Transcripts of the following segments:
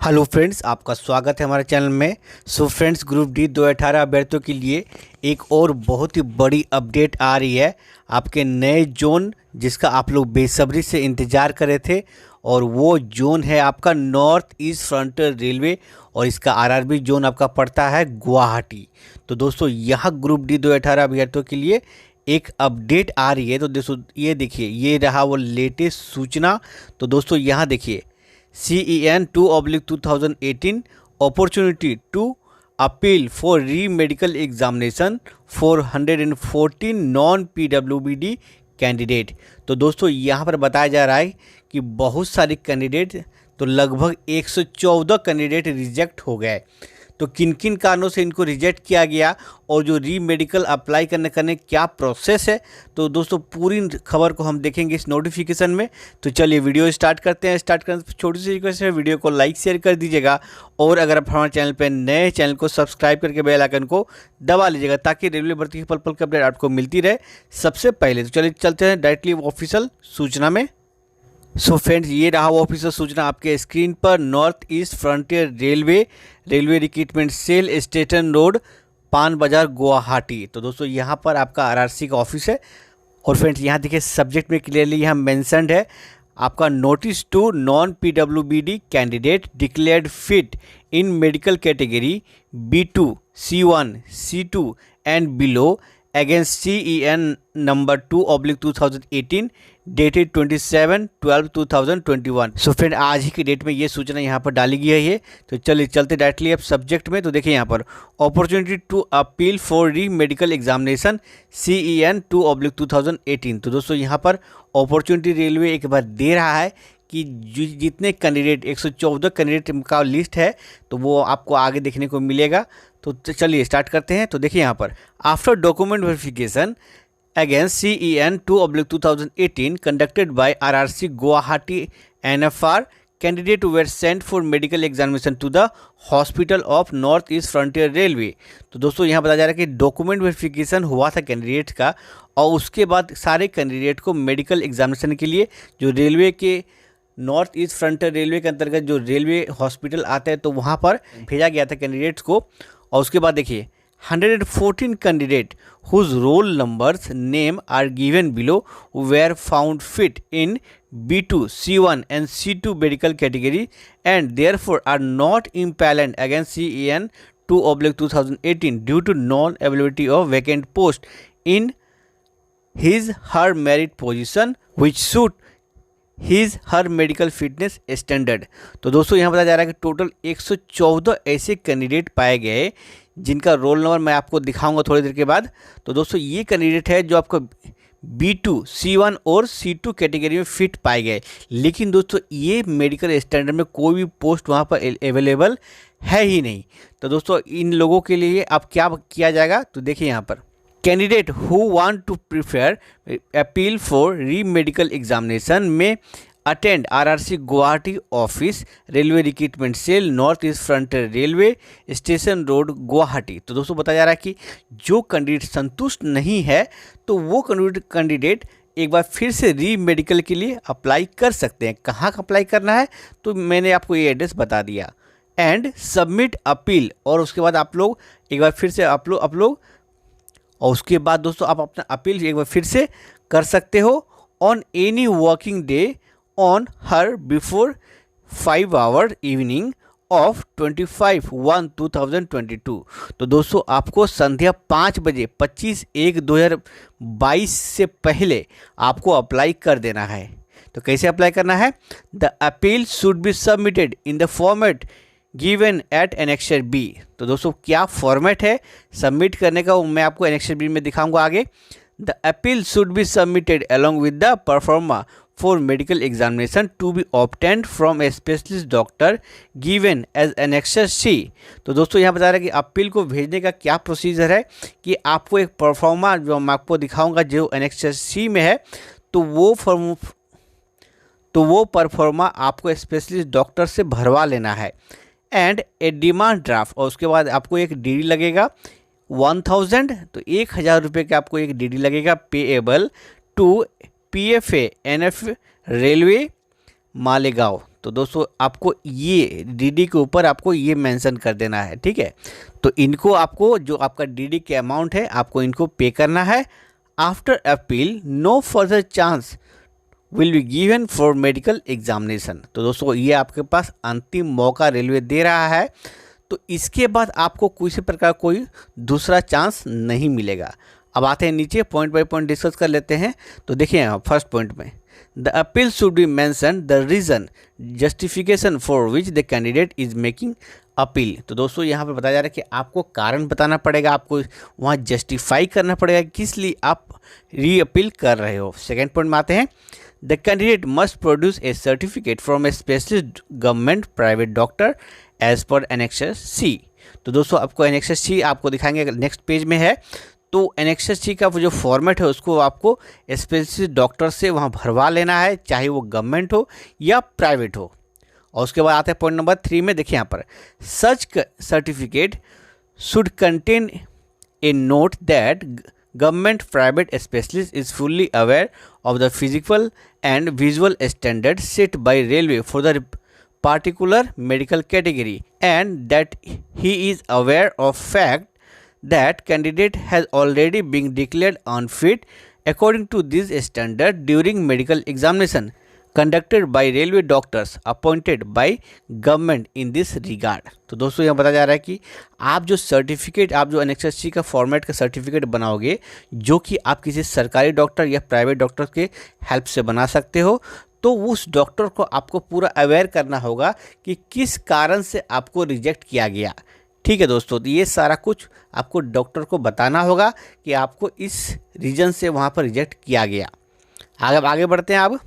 Hello friends, आपका स्वागत है हमारे चैनल में। फ्रेंड्स, ग्रुप डी 2018 अभ्यर्थियों के लिए एक और बहुत ही बड़ी अपडेट आ रही है। आपके नए जोन जिसका आप लोग बेसब्री से इंतज़ार कर रहे थे, और वो जोन है आपका नॉर्थ ईस्ट फ्रंटियर रेलवे, और इसका आरआरबी जोन आपका पड़ता है गुवाहाटी। तो दोस्तों, यह ग्रुप डी 2018 अभ्यर्थियों के लिए एक अपडेट आ रही है। तो दोस्तों ये देखिए, ये रहा वो लेटेस्ट सूचना। तो दोस्तों यहाँ देखिए, CEN 2/2018 opportunity to appeal for re-medical examination for 114 non-PWBD candidate. तो दोस्तों यहाँ पर बताया जा रहा है कि बहुत सारे कैंडिडेट, तो लगभग 114 कैंडिडेट रिजेक्ट हो गए। तो किन किन कारणों से इनको रिजेक्ट किया गया, और जो री मेडिकल अप्लाई करने क्या प्रोसेस है, तो दोस्तों पूरी खबर को हम देखेंगे इस नोटिफिकेशन में। तो चलिए वीडियो स्टार्ट करते हैं। स्टार्ट करने से छोटी सी रिक्वेस्ट है, वीडियो को लाइक शेयर कर दीजिएगा, और अगर आप हमारे चैनल पर नए, चैनल को सब्सक्राइब करके बेल आइकन को दबा लीजिएगा, ताकि रेलवे भर्ती की पल पल की अपडेट आपको मिलती रहे सबसे पहले। तो चलिए चलते हैं डायरेक्टली ऑफिशियल सूचना में। फ्रेंड्स, ये रहा वो ऑफिशियल सूचना आपके स्क्रीन पर। North east frontier Railway recruitment cell, station road, Pan Bazar, Guwahati. तो दोस्तों यहाँ पर आपका आरआरसी का ऑफिस है। और फ्रेंड्स यहाँ देखिए, सब्जेक्ट में क्लियरली यहाँ मेंशन्ड है आपका notice to non PWBD candidate declared fit in medical category B2, C1, C2 and below against CEN number 2/2018 dated 27/12/2021। Friend, आज ही की डेट में ये सूचना यहाँ पर डाली गई है। तो चलिए चलते डायरेक्टली अब सब्जेक्ट में। तो देखिए यहाँ पर opportunity to appeal for re medical examination CEN 2/2018। तो दोस्तों यहाँ पर अपॉर्चुनिटी रेलवे एक बार दे रहा है कि जितने कैंडिडेट 114 कैंडिडेट का लिस्ट है, तो वो आपको आगे देखने को मिलेगा। तो चलिए स्टार्ट करते हैं। तो देखिए यहाँ पर, after document verification against CEN 2/2018 conducted by RRC Guwahati NFR, candidate were sent for medical examination to the hospital of North east frontier Railway. तो दोस्तों यहाँ बताया जा रहा है कि डॉक्यूमेंट वेरिफिकेशन हुआ था कैंडिडेट का, और उसके बाद सारे कैंडिडेट को मेडिकल एग्जामिनेशन के लिए जो रेलवे के नॉर्थ ईस्ट फ्रंटियर रेलवे के अंतर्गत जो रेलवे हॉस्पिटल आता है, तो वहाँ पर भेजा गया था कैंडिडेट्स को। और उसके बाद देखिए, 114 candidate whose roll numbers name are given below were found fit in B2, C1 and C2 medical category and therefore are not impanelled against CEN 2/2018 due to non availability of vacant post in his her merit position which suit her medical fitness standard. तो दोस्तों यहाँ बताया जा रहा है कि total 114 ऐसे candidate पाए गए जिनका रोल नंबर मैं आपको दिखाऊंगा थोड़ी देर के बाद। तो दोस्तों ये कैंडिडेट है जो आपको B2, C1 और C2 कैटेगरी में फिट पाए गए, लेकिन दोस्तों ये मेडिकल स्टैंडर्ड में कोई भी पोस्ट वहाँ पर अवेलेबल है ही नहीं। तो दोस्तों इन लोगों के लिए अब क्या किया जाएगा, तो देखिए यहाँ पर, candidate who want to prefer appeal for re medical examination में attend RRC Guwahati office, railway recruitment cell, north east frontier railway, station road, Guwahati. तो दोस्तों बताया जा रहा है कि जो कैंडिडेट संतुष्ट नहीं है, तो वो कैंडिडेट एक बार फिर से री मेडिकल के लिए अप्लाई कर सकते हैं। कहाँ अप्लाई करना है, तो मैंने आपको ये एड्रेस बता दिया। एंड सबमिट अपील, और उसके बाद आप लोग एक बार फिर से अपलोड, और उसके बाद दोस्तों आप अपना अपील एक बार फिर से कर सकते हो on any working day on or before 5 hour evening of 25/1/2022। तो दोस्तों आपको संध्या 5 बजे 25/1/2022 से पहले आपको अप्लाई कर देना है। तो कैसे अप्लाई करना है, the appeal should be submitted in the format given at annexure B। तो दोस्तों क्या फॉर्मेट है सबमिट करने का, वो मैं आपको एनेक्सर B में दिखाऊंगा आगे। The appeal should be submitted along with the proforma for medical examination to be obtained from a specialist doctor given as annexure C। तो दोस्तों यहाँ बता रहा है कि अपील को भेजने का क्या प्रोसीजर है, कि आपको एक परफॉर्मा जो मैं आपको दिखाऊंगा जो एनेक्सर C में है, तो वो परफॉर्मा आपको स्पेशलिस्ट डॉक्टर से भरवा लेना है। एंड ए डिमांड ड्राफ्ट, और उसके बाद आपको एक DD लगेगा 1000, तो 1000 रुपये का आपको एक DD लगेगा, payable to PFA NF railway Maligaon. तो दोस्तों आपको ये डीडी के ऊपर आपको ये मेंशन कर देना है, ठीक है। तो इनको आपको जो आपका डीडी के अमाउंट है आपको इनको पे करना है। After appeal no further chance will be given for medical examination. तो दोस्तों ये आपके पास अंतिम मौका रेलवे दे रहा है, तो इसके बाद आपको किसी प्रकार कोई दूसरा चांस नहीं मिलेगा। अब आते हैं नीचे, पॉइंट बाय पॉइंट डिस्कस कर लेते हैं। तो देखिए यहाँ फर्स्ट पॉइंट में the appeal should be mention the reason justification for which the candidate is making appeal. तो दोस्तों यहाँ पे बताया जा रहा है कि आपको कारण बताना पड़ेगा, आपको वहाँ जस्टिफाई करना पड़ेगा किस लिए आप री अपील कर रहे हो। सेकेंड पॉइंट में आते हैं, the candidate must produce a certificate from a specialist government private doctor as per annexure सी। तो दोस्तों आपको एनेक्सस सी आपको दिखाएंगे, नेक्स्ट पेज में है। तो एनेक्सस सी का जो फॉर्मेट है उसको आपको स्पेशलिस्ट डॉक्टर से वहाँ भरवा लेना है, चाहे वो गवर्नमेंट हो या प्राइवेट हो। और उसके बाद आते हैं पॉइंट नंबर 3 में, देखिए यहाँ पर such certificate should contain a note that government private specialist is fully aware of the physical and visual standards set by railway for the particular medical category, and that he is aware of fact that candidate has already been declared unfit according to this standard during medical examination conducted by railway doctors appointed by government in this regard। तो दोस्तों यहाँ बताया जा रहा है कि आप जो सर्टिफिकेट, आप जो एनेक्सस सी का फॉर्मेट का सर्टिफिकेट बनाओगे, जो कि आप किसी सरकारी डॉक्टर या प्राइवेट डॉक्टर के हेल्प से बना सकते हो, तो उस डॉक्टर को आपको पूरा अवेयर करना होगा कि किस कारण से आपको रिजेक्ट किया गया, ठीक है दोस्तों। तो ये सारा कुछ आपको डॉक्टर को बताना होगा कि आपको इस रीजन से वहाँ पर रिजेक्ट किया गया। आगे बढ़ते हैं अब,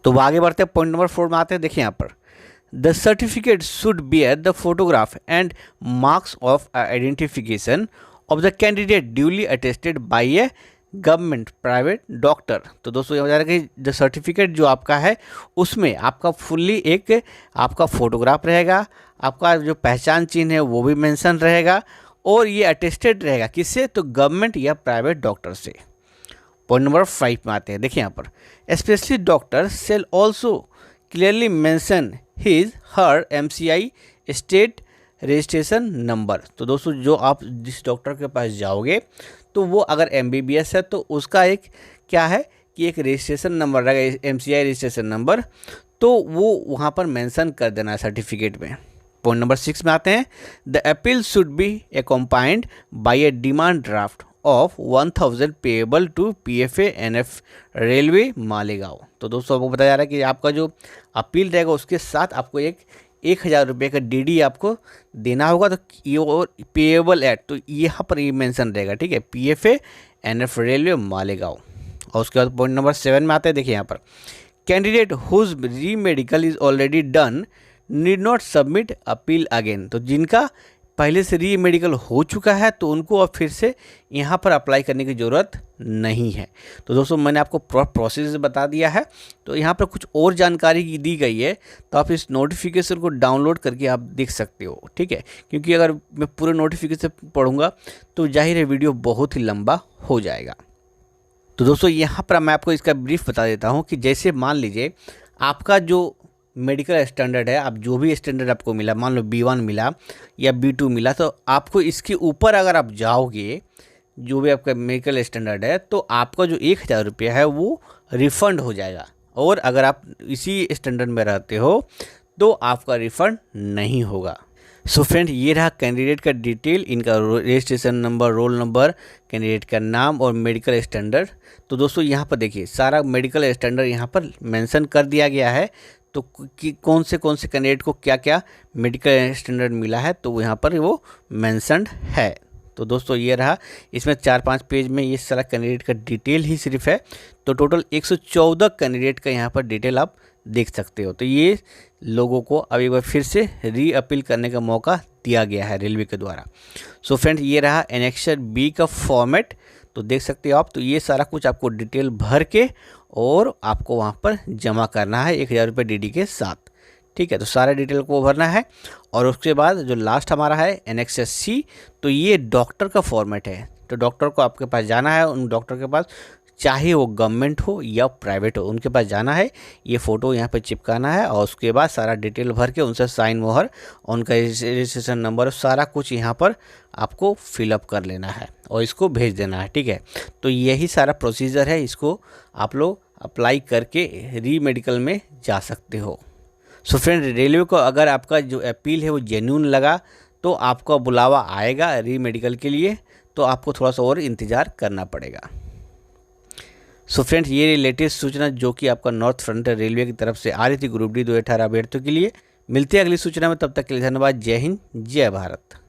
तो आगे बढ़ते हैं पॉइंट नंबर 4 में आते हैं। देखिए यहाँ पर the certificate should bear the photograph and marks of identification of the candidate duly attested bye A government private doctor. तो दोस्तों ये बता रहा है कि द सर्टिफिकेट जो आपका है उसमें आपका फुल्ली एक आपका फोटोग्राफ रहेगा, आपका जो पहचान चिन्ह है वो भी मेंशन रहेगा, और ये अटेस्टेड रहेगा किससे, तो गवर्नमेंट या प्राइवेट डॉक्टर से। पॉइंट नंबर 5 में आते हैं। देखिए यहाँ पर specialist doctor shell also clearly mention his her MCI state registration number. तो दोस्तों जो आप जिस डॉक्टर के पास जाओगे तो वो अगर MBBS है तो उसका एक क्या है कि एक रजिस्ट्रेशन नंबर रहेगा, MCI रजिस्ट्रेशन नंबर, तो वो वहाँ पर मेंशन कर देना है सर्टिफिकेट में। पॉइंट नंबर 6 में आते हैं, the appeal should be accompanied by a demand draft of 1000 payable to PFA NF railway Maligaon. तो दोस्तों आपको बताया जा रहा है कि आपका जो अपील रहेगा उसके साथ आपको 1000 रुपये का DD आपको देना होगा। तो ये और पेएबल एट, तो यहाँ पर ये मेंशन रहेगा, ठीक है, PFA NF रेलवे मालेगांव। और उसके बाद पॉइंट नंबर 7 में आते हैं। देखिए यहाँ पर candidate whose re medical is already done need not submit appeal again. तो जिनका पहले से री मेडिकल हो चुका है तो उनको अब फिर से यहाँ पर अप्लाई करने की ज़रूरत नहीं है। तो दोस्तों मैंने आपको प्रोसेस बता दिया है। तो यहाँ पर कुछ और जानकारी दी गई है, तो आप इस नोटिफिकेशन को डाउनलोड करके आप देख सकते हो, ठीक है, क्योंकि अगर मैं पूरे नोटिफिकेशन पढ़ूंगा तो जाहिर है वीडियो बहुत ही लंबा हो जाएगा। तो दोस्तों यहाँ पर मैं आपको इसका ब्रीफ बता देता हूँ कि जैसे मान लीजिए आपका जो मेडिकल स्टैंडर्ड है, आप जो भी स्टैंडर्ड आपको मिला, मान लो B1 मिला या B2 मिला, तो आपको इसके ऊपर अगर आप जाओगे जो भी आपका मेडिकल स्टैंडर्ड है तो आपका जो 1000 रुपया है वो रिफ़ंड हो जाएगा। और अगर आप इसी स्टैंडर्ड में रहते हो तो आपका रिफ़ंड नहीं होगा। सो फ्रेंड, ये रहा कैंडिडेट का डिटेल, इनका registration number, roll number, candidate का नाम और मेडिकल स्टैंडर्ड। तो दोस्तों यहाँ पर देखिए सारा मेडिकल स्टैंडर्ड यहाँ पर मेंशन कर दिया गया है। तो कि कौन से कैंडिडेट को क्या क्या मेडिकल स्टैंडर्ड मिला है तो यहाँ पर वो मेंशनड है। तो दोस्तों ये रहा, इसमें 4-5 पेज में ये सारा कैंडिडेट का डिटेल ही सिर्फ है। तो टोटल 114 कैंडिडेट का यहाँ पर डिटेल आप देख सकते हो। तो ये लोगों को अब एक बार फिर से री अपील करने का मौका दिया गया है रेलवे के द्वारा। सो फ्रेंड, ये रहा एनेक्सर B का फॉर्मेट, तो देख सकते हो आप। तो ये सारा कुछ आपको डिटेल भर के और आपको वहाँ पर जमा करना है 1000 रुपये DD के साथ, ठीक है। तो सारे डिटेल को भरना है। और उसके बाद जो लास्ट हमारा है एनेक्सर C, तो ये डॉक्टर का फॉर्मेट है। तो डॉक्टर को आपके पास जाना है, उन डॉक्टर के पास चाहे वो गवर्नमेंट हो या प्राइवेट हो, उनके पास जाना है, ये फ़ोटो यहाँ पे चिपकाना है और उसके बाद सारा डिटेल भर के उनसे साइन मोहर, उनका रजिस्ट्रेशन नंबर, सारा कुछ यहाँ पर आपको फिलअप कर लेना है और इसको भेज देना है। ठीक है, तो यही सारा प्रोसीजर है, इसको आप लोग अप्लाई करके री मेडिकल में जा सकते हो। सो फ्रेंड, रेलवे को अगर आपका जो अपील है वो जेन्यून लगा तो आपका बुलावा आएगा री मेडिकल के लिए, तो आपको थोड़ा सा और इंतज़ार करना पड़ेगा। सो फ्रेंड्स, ये लेटेस्ट सूचना जो कि आपका नॉर्थ फ्रंटियर रेलवे की तरफ से आ रही थी ग्रुप डी 2018 अभ्यर्थियों के लिए। मिलते हैं अगली सूचना में, तब तक के लिए धन्यवाद। जय हिंद, जय भारत।